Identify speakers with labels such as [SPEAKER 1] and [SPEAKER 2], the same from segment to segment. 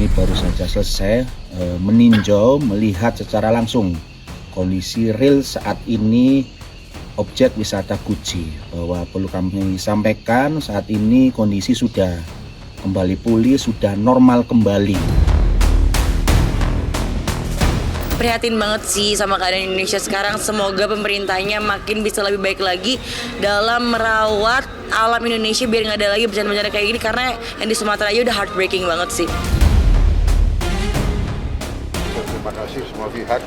[SPEAKER 1] Kami baru saja selesai meninjau, melihat secara langsung kondisi real saat ini objek wisata Guci. Bahwa perlu kami sampaikan, saat ini kondisi sudah kembali pulih, sudah normal kembali.
[SPEAKER 2] Prihatin banget sih sama keadaan Indonesia sekarang. Semoga pemerintahnya makin bisa lebih baik lagi dalam merawat alam Indonesia biar nggak ada lagi bencana-bencana kayak gini, karena yang di Sumatera aja udah heartbreaking banget sih.
[SPEAKER 3] Terima kasih semua pihak,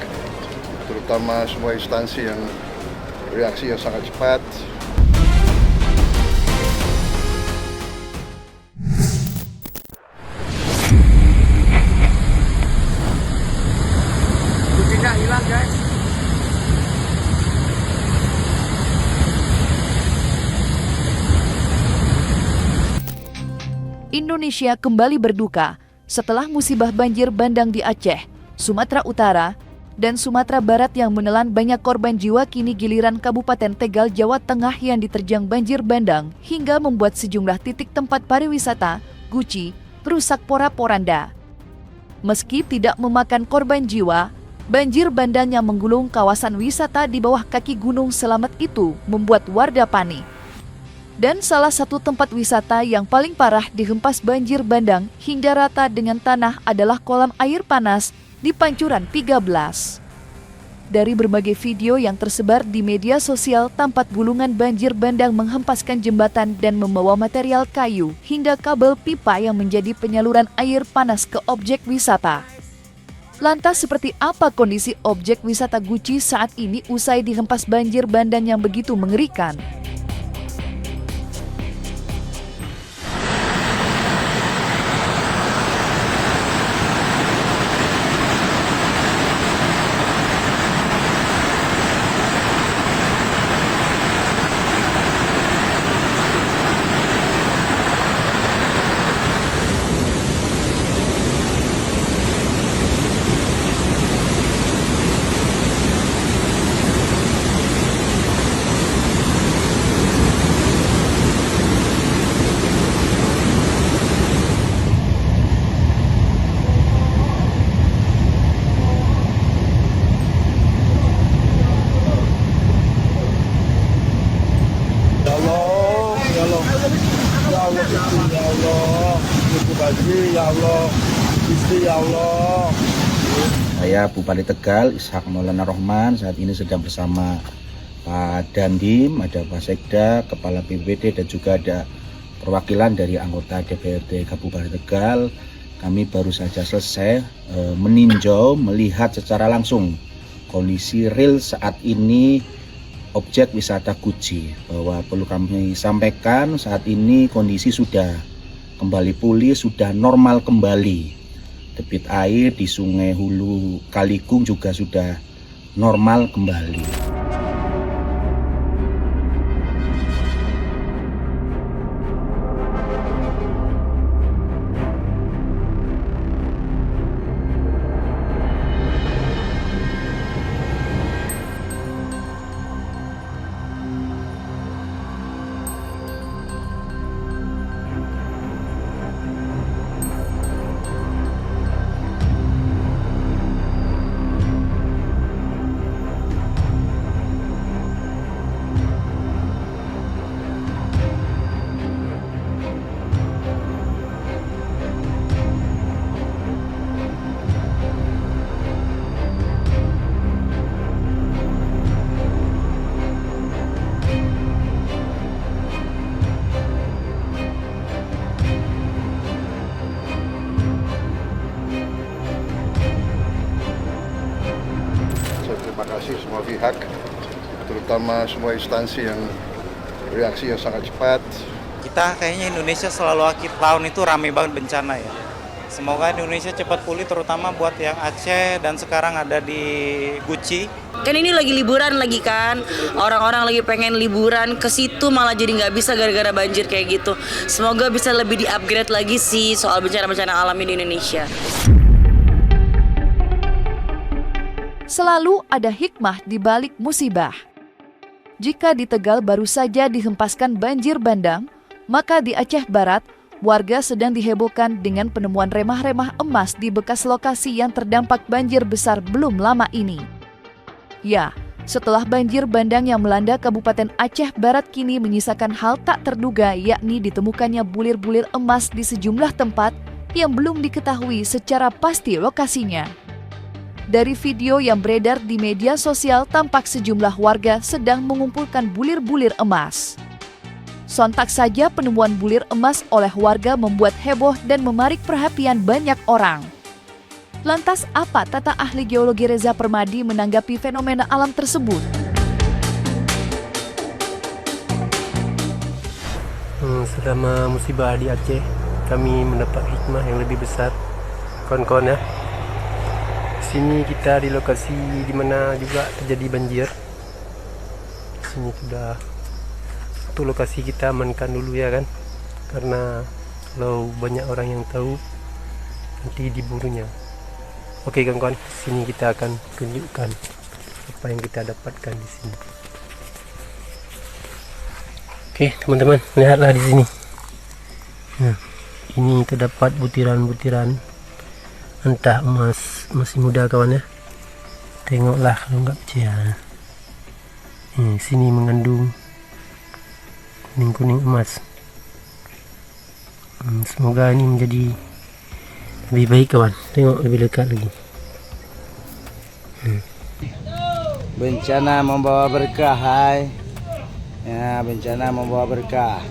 [SPEAKER 3] terutama semua instansi yang reaksi yang sangat cepat.
[SPEAKER 4] Kucingnya hilang, guys.
[SPEAKER 5] Indonesia kembali berduka setelah musibah banjir bandang di Aceh, Sumatera Utara, dan Sumatera Barat yang menelan banyak korban jiwa. Kini giliran Kabupaten Tegal, Jawa Tengah yang diterjang banjir bandang hingga membuat sejumlah titik tempat pariwisata, Guci, rusak porak-poranda. Meski tidak memakan korban jiwa, banjir bandang yang menggulung kawasan wisata di bawah kaki Gunung Selamet itu membuat warga panik. Dan salah satu tempat wisata yang paling parah dihempas banjir bandang hingga rata dengan tanah adalah kolam air panas di Pancuran 13. Dari berbagai video yang tersebar di media sosial, tampak gulungan banjir bandang menghempaskan jembatan dan membawa material kayu hingga kabel pipa yang menjadi penyaluran air panas ke objek wisata. Lantas seperti apa kondisi objek wisata Guci saat ini usai dihempas banjir bandang yang begitu mengerikan?
[SPEAKER 1] Saya Bupati Tegal, Ishak Maulana Rohman, saat ini sedang bersama Pak Dandim, ada Pak Sekda, Kepala BPBD, dan juga ada perwakilan dari anggota DPRD Kabupaten Tegal. Kami baru saja selesai meninjau, melihat secara langsung kondisi real saat ini objek wisata Guci. Bahwa perlu kami sampaikan, saat ini kondisi sudah kembali pulih, sudah normal kembali. Debit air di Sungai Hulu Kaligung juga sudah normal kembali.
[SPEAKER 3] Terima kasih semua pihak, terutama semua instansi yang reaksi yang sangat cepat.
[SPEAKER 4] Kita kayaknya Indonesia selalu akhir tahun itu ramai banget bencana ya. Semoga Indonesia cepat pulih, terutama buat yang Aceh dan sekarang ada di Guci.
[SPEAKER 2] Kan ini lagi liburan lagi kan, orang-orang lagi pengen liburan ke situ malah jadi nggak bisa gara-gara banjir kayak gitu. Semoga bisa lebih di-upgrade lagi sih soal bencana-bencana alam di Indonesia.
[SPEAKER 5] Selalu ada hikmah di balik musibah. Jika di Tegal baru saja dihempaskan banjir bandang, maka di Aceh Barat, Warga sedang dihebohkan dengan penemuan remah-remah emas di bekas lokasi yang terdampak banjir besar belum lama ini. Ya, setelah banjir bandang yang melanda Kabupaten Aceh Barat kini menyisakan hal tak terduga, yakni ditemukannya bulir-bulir emas di sejumlah tempat yang belum diketahui secara pasti lokasinya. Dari video yang beredar di media sosial, tampak sejumlah warga sedang mengumpulkan bulir-bulir emas. Sontak saja penemuan bulir emas oleh warga membuat heboh dan menarik perhatian banyak orang. Lantas apa kata ahli geologi Reza Permadi menanggapi fenomena alam tersebut?
[SPEAKER 6] Selama musibah di Aceh, kami mendapat hikmah yang lebih besar, kawan-kawan ya. Sini kita di lokasi di mana juga terjadi banjir. Sini sudah satu lokasi kita amankan dulu ya kan, karena kalau banyak orang yang tahu nanti diburunya. Oke kawan-kawan, sini kita akan tunjukkan apa yang kita dapatkan di sini. Oke teman-teman, lihatlah di sini. Nah, ini terdapat butiran-butiran entah emas, masih muda kawan ya. Tengoklah kalau nggak percaya. Sini mengandung kuning-kuning emas. Semoga ini menjadi lebih baik kawan. Tengok lebih dekat lagi.
[SPEAKER 7] Bencana membawa berkah, hai. Ya, bencana membawa berkah.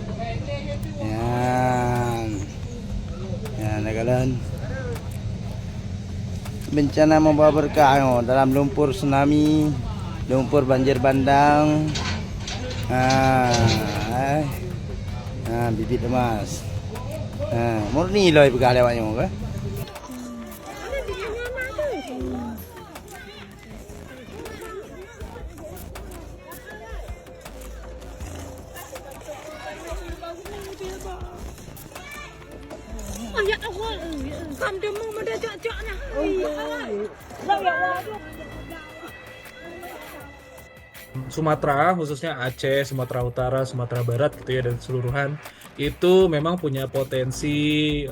[SPEAKER 7] Ya, nagalan. Bencana membawa berkah dalam lumpur tsunami, lumpur banjir bandang. Bibit emas. Murni loh ibu kali awaknya ke?
[SPEAKER 8] Sumatera, khususnya Aceh, Sumatera Utara, Sumatera Barat gitu ya, dan seluruhan itu memang punya potensi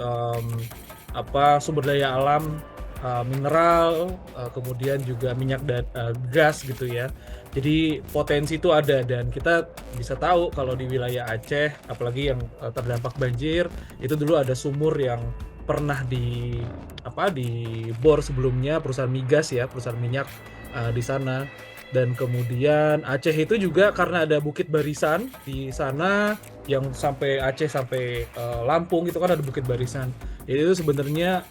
[SPEAKER 8] sumber daya alam, mineral, kemudian juga minyak dan gas gitu ya. Jadi potensi itu ada, dan kita bisa tahu kalau di wilayah Aceh, apalagi yang terdampak banjir, itu dulu ada sumur yang pernah dibor sebelumnya, perusahaan migas ya, perusahaan minyak di sana. Dan kemudian Aceh itu juga karena ada Bukit Barisan di sana yang sampai Aceh sampai Lampung itu kan ada Bukit Barisan. Jadi itu sebenarnya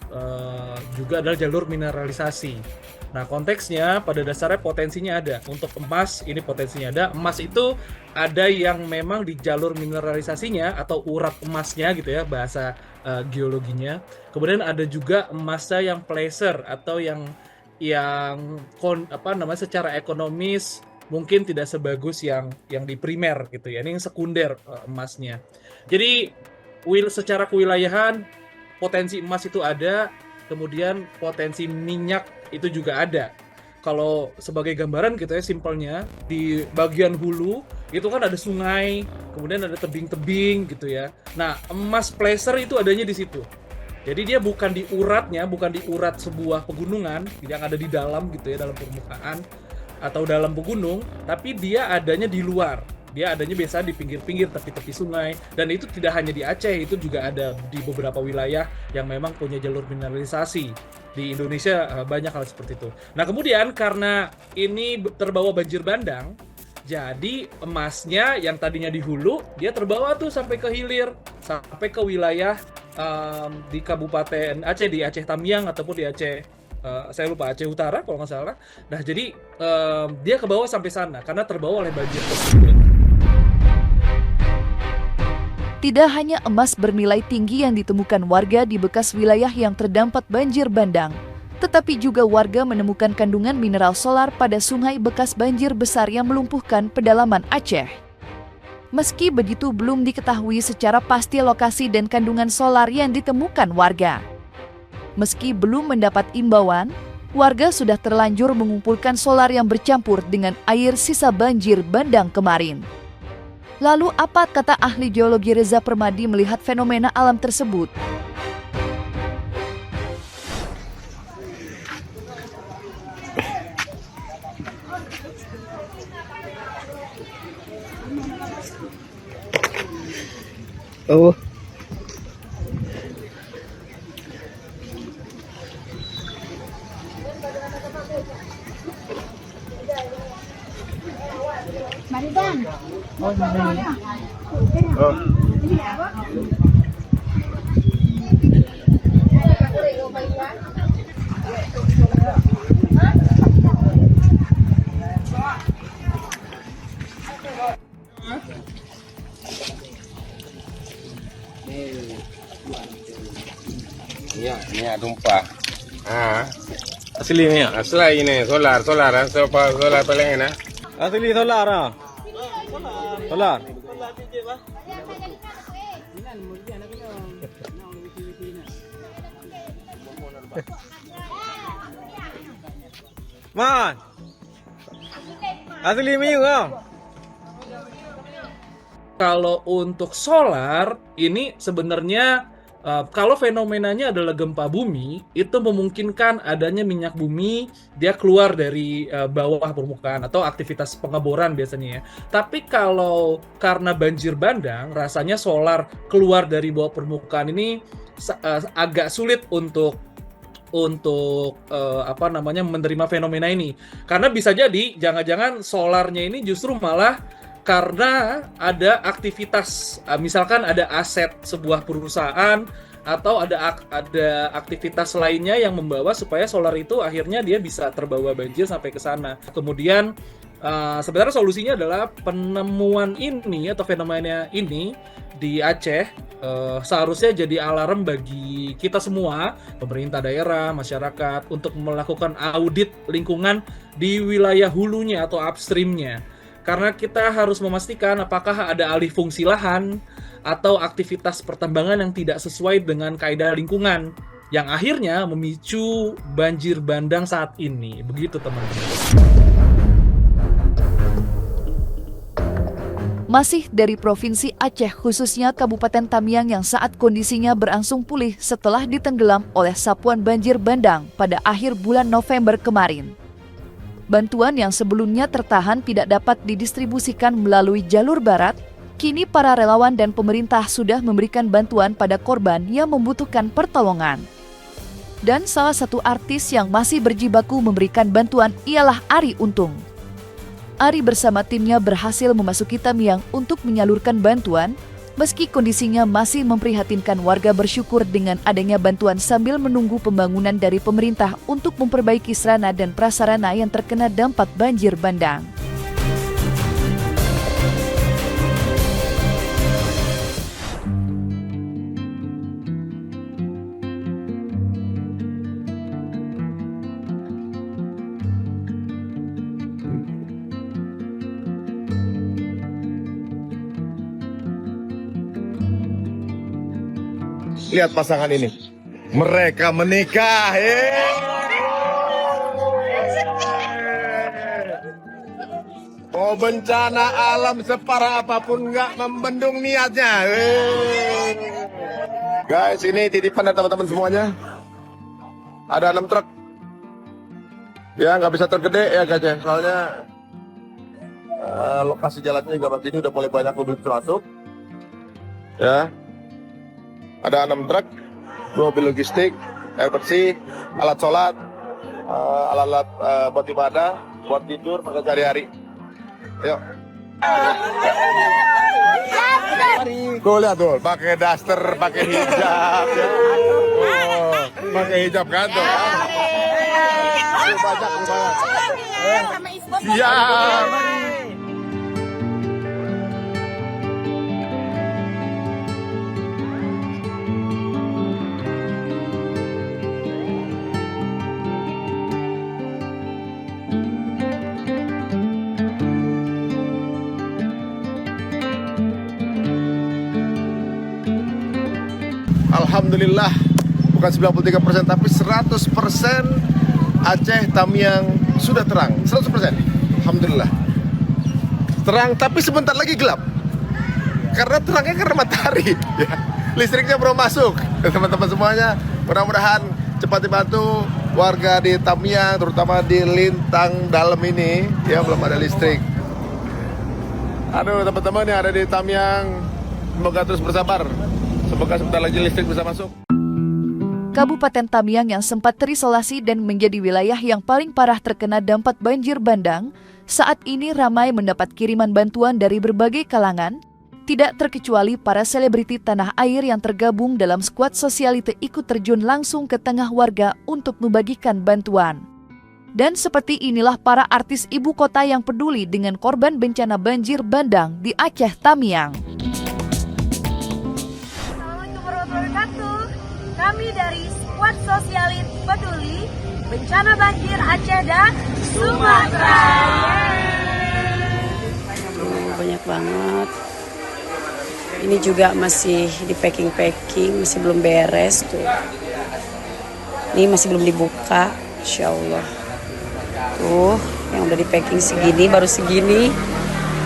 [SPEAKER 8] juga adalah jalur mineralisasi. Nah konteksnya pada dasarnya potensinya ada. Untuk emas ini potensinya ada. Emas itu ada yang memang di jalur mineralisasinya atau urat emasnya gitu ya bahasa geologinya. Kemudian ada juga emasnya yang placer atau yang secara ekonomis mungkin tidak sebagus yang di primer gitu ya. Ini yang sekunder emasnya. Jadi secara kewilayahan potensi emas itu ada, kemudian potensi minyak itu juga ada. Kalau sebagai gambaran gitu ya, simpelnya di bagian hulu itu kan ada sungai, kemudian ada tebing-tebing gitu ya. Nah, emas placer itu adanya di situ. Jadi dia bukan di uratnya, bukan di urat sebuah pegunungan yang ada di dalam gitu ya, dalam permukaan atau dalam pegunung, tapi dia adanya di luar. Dia adanya biasa di pinggir-pinggir, tepi-tepi sungai. Dan itu tidak hanya di Aceh, itu juga ada di beberapa wilayah yang memang punya jalur mineralisasi. Di Indonesia banyak hal seperti itu. Nah kemudian karena ini terbawa banjir bandang, jadi emasnya yang tadinya di hulu, dia terbawa tuh sampai ke hilir, sampai ke wilayah di Kabupaten Aceh, di Aceh Tamiang ataupun di Aceh, saya lupa, Aceh Utara kalau nggak salah. Nah jadi dia ke bawah sampai sana karena terbawa oleh banjir tersebut.
[SPEAKER 5] Tidak hanya emas bernilai tinggi yang ditemukan warga di bekas wilayah yang terdampak banjir bandang, tetapi juga warga menemukan kandungan mineral solar pada sungai bekas banjir besar yang melumpuhkan pedalaman Aceh. Meski begitu, belum diketahui secara pasti lokasi dan kandungan solar yang ditemukan warga. Meski belum mendapat imbauan, warga sudah terlanjur mengumpulkan solar yang bercampur dengan air sisa banjir bandang kemarin. Lalu apa kata ahli geologi Reza Permadi melihat fenomena alam tersebut?
[SPEAKER 7] Oh.
[SPEAKER 9] Ini tumpah. Asli ni, asli ini solar, solar paling enak.
[SPEAKER 7] Asli solar ah. Solar. Man. Asli mi juga.
[SPEAKER 8] Kalau untuk solar ini sebenarnya kalau fenomenanya adalah gempa bumi, itu memungkinkan adanya minyak bumi dia keluar dari bawah permukaan atau aktivitas pengeboran biasanya ya. Tapi kalau karena banjir bandang, rasanya solar keluar dari bawah permukaan ini agak sulit untuk menerima fenomena ini. Karena bisa jadi jangan-jangan solarnya ini justru malah karena ada aktivitas, misalkan ada aset sebuah perusahaan atau ada aktivitas lainnya yang membawa supaya solar itu akhirnya dia bisa terbawa banjir sampai ke sana. Kemudian sebenarnya solusinya adalah penemuan ini atau fenomena ini di Aceh seharusnya jadi alarm bagi kita semua, pemerintah daerah, masyarakat, untuk melakukan audit lingkungan di wilayah hulunya atau upstreamnya. Karena kita harus memastikan apakah ada alih fungsi lahan atau aktivitas pertambangan yang tidak sesuai dengan kaidah lingkungan yang akhirnya memicu banjir bandang saat ini. Begitu teman-teman.
[SPEAKER 5] Masih dari Provinsi Aceh, khususnya Kabupaten Tamiang yang saat kondisinya berangsur pulih setelah ditenggelam oleh sapuan banjir bandang pada akhir bulan November kemarin. Bantuan yang sebelumnya tertahan tidak dapat didistribusikan melalui jalur barat, kini para relawan dan pemerintah sudah memberikan bantuan pada korban yang membutuhkan pertolongan. Dan salah satu artis yang masih berjibaku memberikan bantuan ialah Arie Untung. Arie bersama timnya berhasil memasuki Tamiang untuk menyalurkan bantuan, meski kondisinya masih memprihatinkan. Warga bersyukur dengan adanya bantuan sambil menunggu pembangunan dari pemerintah untuk memperbaiki sarana dan prasarana yang terkena dampak banjir bandang.
[SPEAKER 9] Lihat pasangan ini, mereka menikah. Oh, bencana alam separah apapun nggak membendung niatnya. Guys, ini titipan dari teman-teman semuanya. Ada 6 truk. Ya, nggak bisa truk gede ya guys ya. Soalnya lokasi jalannya juga ini udah mulai banyak mobil masuk. Ya. Ada 6 truk, 2 mobil logistik, air bersih, alat sholat, alat-alat buat ibadah, buat tidur, pakai sehari-hari. Yuk. Tuh lihat tuh, pakai daster, pakai hijab. Ya. Oh, pakai hijab kan tuh. Banyak. Siap. Alhamdulillah, bukan 93% tapi 100% Aceh Tamiang sudah terang. 100%. Alhamdulillah. Terang tapi sebentar lagi gelap. karena terangnya karena matahari. Ya. Listriknya belum masuk. Teman-teman semuanya, mudah-mudahan cepat dibantu warga di Tamiang, terutama di Lintang dalam ini, ya belum ada listrik. Aduh, teman-teman yang ada di Tamiang, semoga terus bersabar. Semoga sebentar lagi listrik bisa masuk.
[SPEAKER 5] Kabupaten Tamiang yang sempat terisolasi dan menjadi wilayah yang paling parah terkena dampak banjir bandang, saat ini ramai mendapat kiriman bantuan dari berbagai kalangan, tidak terkecuali para selebriti tanah air yang tergabung dalam skuad sosialite ikut terjun langsung ke tengah warga untuk membagikan bantuan. Dan seperti inilah para artis ibu kota yang peduli dengan korban bencana banjir bandang di Aceh Tamiang.
[SPEAKER 10] Assalamualaikum warahmatullahi wabarakatuh. Kami dari skuad sosialit peduli bencana banjir Aceh dan Sumatera.
[SPEAKER 11] Banyak banget. Ini juga masih di packing, masih belum beres tuh. Ini masih belum dibuka, insya Allah. Tuh, yang udah di packing segini, baru segini.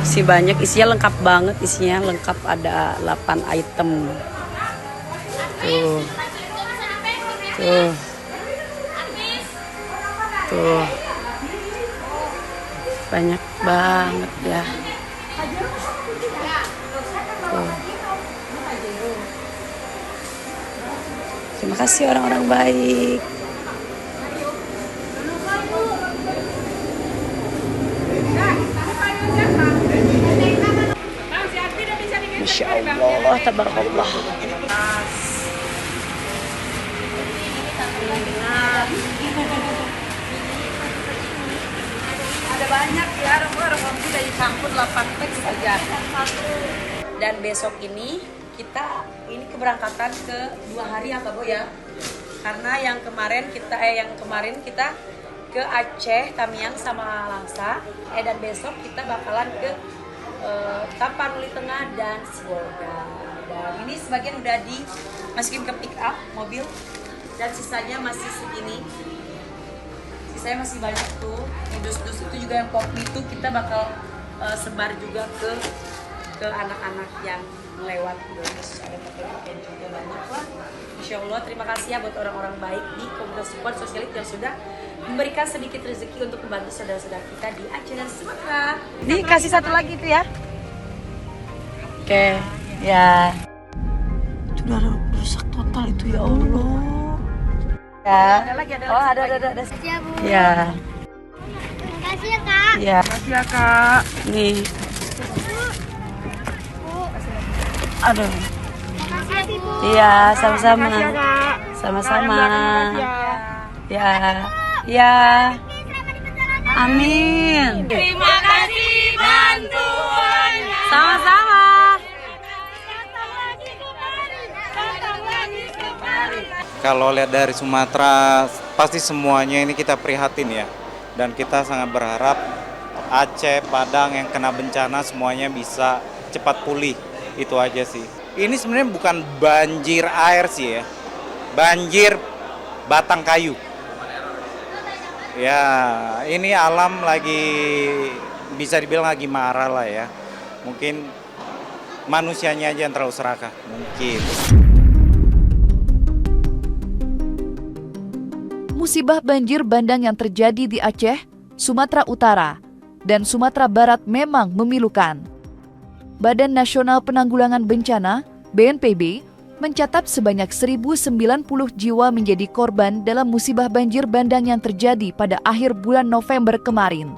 [SPEAKER 11] Masih banyak, isinya lengkap banget, isinya lengkap, ada 8 item. Tuh. Tuh. Tuh. Banyak banget ya. Tuh. Terima kasih orang-orang baik. Masya Allah, tabarakallah.
[SPEAKER 10] Ada banyak ya, orang-orang sudah dicampur 8 pek saja.
[SPEAKER 2] Dan besok ini kita keberangkatan ke 2 hari ya Kak Bo ya. Karena yang kemarin kita ke Aceh, Tamiang sama Langsa. Dan besok kita bakalan ke Tapanuli Tengah dan Sibolga. Dan ini sebagian udah dimasukin ke pick up mobil dan sisanya masih segini. Sisanya masih banyak tuh. Yang dus-dus itu juga yang pop itu kita bakal sebar juga ke anak-anak yang melewati. Ada pakai juga banyak lah. Insya Allah terima kasih ya buat orang-orang baik di komunitas support sosialit yang sudah memberikan sedikit rezeki untuk membantu saudara-saudara kita di Aceh dan Sumatera.
[SPEAKER 11] Ini kasih satu lagi tuh ya. Oke, ya. Sudah rusak total itu ya Allah. Ya.
[SPEAKER 10] Ada lagi.
[SPEAKER 11] Oh, ada.
[SPEAKER 10] Ya, Bu.
[SPEAKER 11] Ya.
[SPEAKER 10] Terima kasih ya, Kak.
[SPEAKER 11] Ya.
[SPEAKER 8] Terima kasih ya Kak.
[SPEAKER 11] Nih. Aduh.
[SPEAKER 10] Terima kasih, Bu.
[SPEAKER 11] Iya, sama-sama.
[SPEAKER 8] Terima kasih ya Kak.
[SPEAKER 11] Sama-sama.
[SPEAKER 8] Ya.
[SPEAKER 11] Ya. Amin.
[SPEAKER 10] Terima kasih bantuannya.
[SPEAKER 11] Sama-sama.
[SPEAKER 4] Kalau lihat dari Sumatera, pasti semuanya ini kita prihatin ya. Dan kita sangat berharap Aceh, Padang yang kena bencana semuanya bisa cepat pulih. Itu aja sih. Ini sebenarnya bukan banjir air sih ya. Banjir batang kayu. Ya, ini alam lagi bisa dibilang lagi marah lah ya. Mungkin manusianya aja yang terlalu serakah. Mungkin.
[SPEAKER 5] Musibah banjir bandang yang terjadi di Aceh, Sumatera Utara, dan Sumatera Barat memang memilukan. Badan Nasional Penanggulangan Bencana, BNPB, mencatat sebanyak 1.090 jiwa menjadi korban dalam musibah banjir bandang yang terjadi pada akhir bulan November kemarin.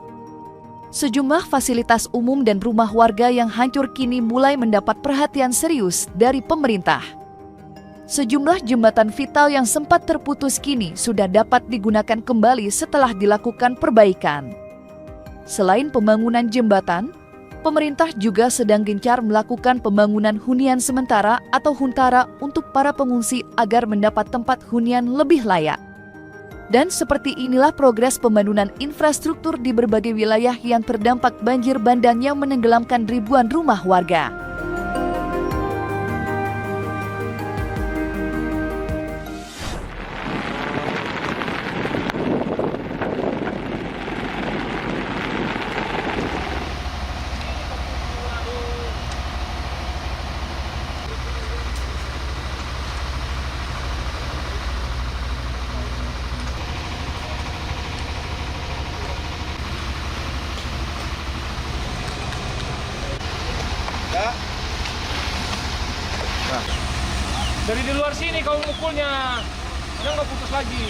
[SPEAKER 5] Sejumlah fasilitas umum dan rumah warga yang hancur kini mulai mendapat perhatian serius dari pemerintah. Sejumlah jembatan vital yang sempat terputus kini sudah dapat digunakan kembali setelah dilakukan perbaikan. Selain pembangunan jembatan, pemerintah juga sedang gencar melakukan pembangunan hunian sementara atau huntara untuk para pengungsi agar mendapat tempat hunian lebih layak. Dan seperti inilah progres pembangunan infrastruktur di berbagai wilayah yang terdampak banjir bandang yang menenggelamkan ribuan rumah warga.
[SPEAKER 8] Dari di luar sini kau mukulnya, udah nggak putus lagi.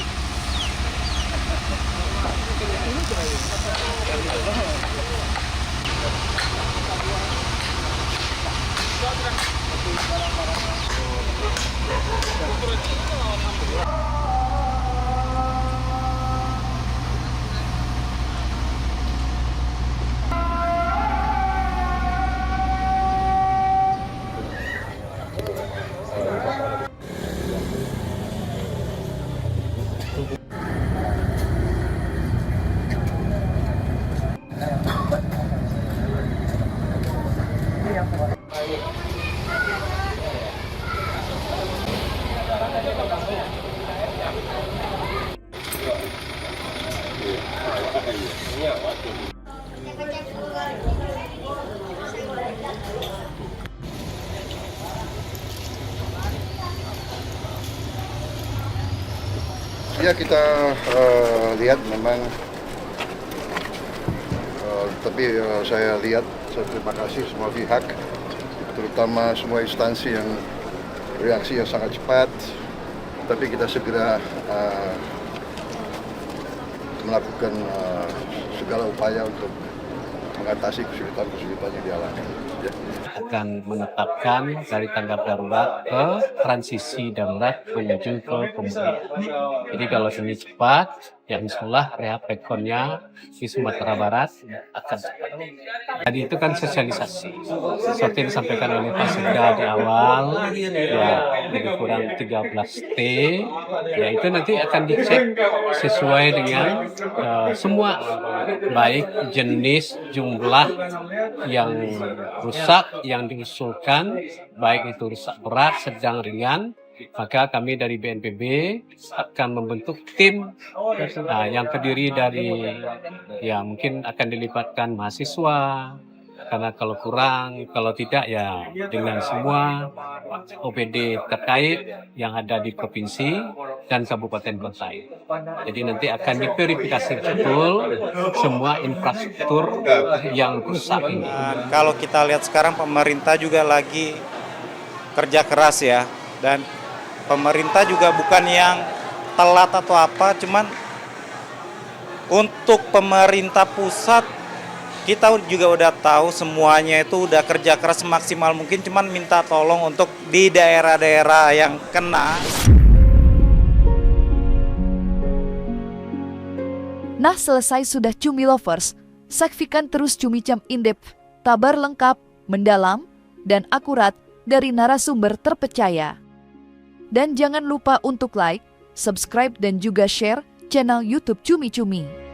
[SPEAKER 3] Ya, kita lihat memang, tapi saya terima kasih semua pihak, terutama semua instansi yang reaksi yang sangat cepat, tapi kita segera melakukan segala upaya untuk mengatasi kesulitan-kesulitan yang dialami. Ya.
[SPEAKER 12] Akan menetapkan dari tanggap darurat ke transisi darurat menuju ke pemulihan. Jadi kalau ini cepat, ya insyaallah rehab pekonnya di Sumatera Barat akan cepat. Tadi itu kan sosialisasi, seperti yang disampaikan oleh Pak Sekda di awal, ya lebih kurang 13T, ya itu nanti akan dicek sesuai dengan semua, baik jenis, jumlah yang rusak yang diusulkan, baik itu rusak berat, sedang, ringan. Maka kami dari BNPB akan membentuk tim yang terdiri dari, ya mungkin akan dilibatkan mahasiswa, karena kalau kurang, kalau tidak ya dengan semua OPD terkait yang ada di provinsi dan kabupaten kota. Jadi nanti akan diverifikasi betul semua infrastruktur yang rusak ini.
[SPEAKER 4] Kalau kita lihat sekarang pemerintah juga lagi kerja keras ya, dan pemerintah juga bukan yang telat atau apa, cuman untuk pemerintah pusat kita juga udah tahu semuanya itu udah kerja keras semaksimal mungkin, cuman minta tolong untuk di daerah-daerah yang kena.
[SPEAKER 5] Nah, selesai sudah Cumi Lovers. Saksikan terus Cumi Jam in-depth, kabar lengkap, mendalam, dan akurat dari narasumber terpercaya. Dan jangan lupa untuk like, subscribe, dan juga share channel YouTube Cumi Cumi.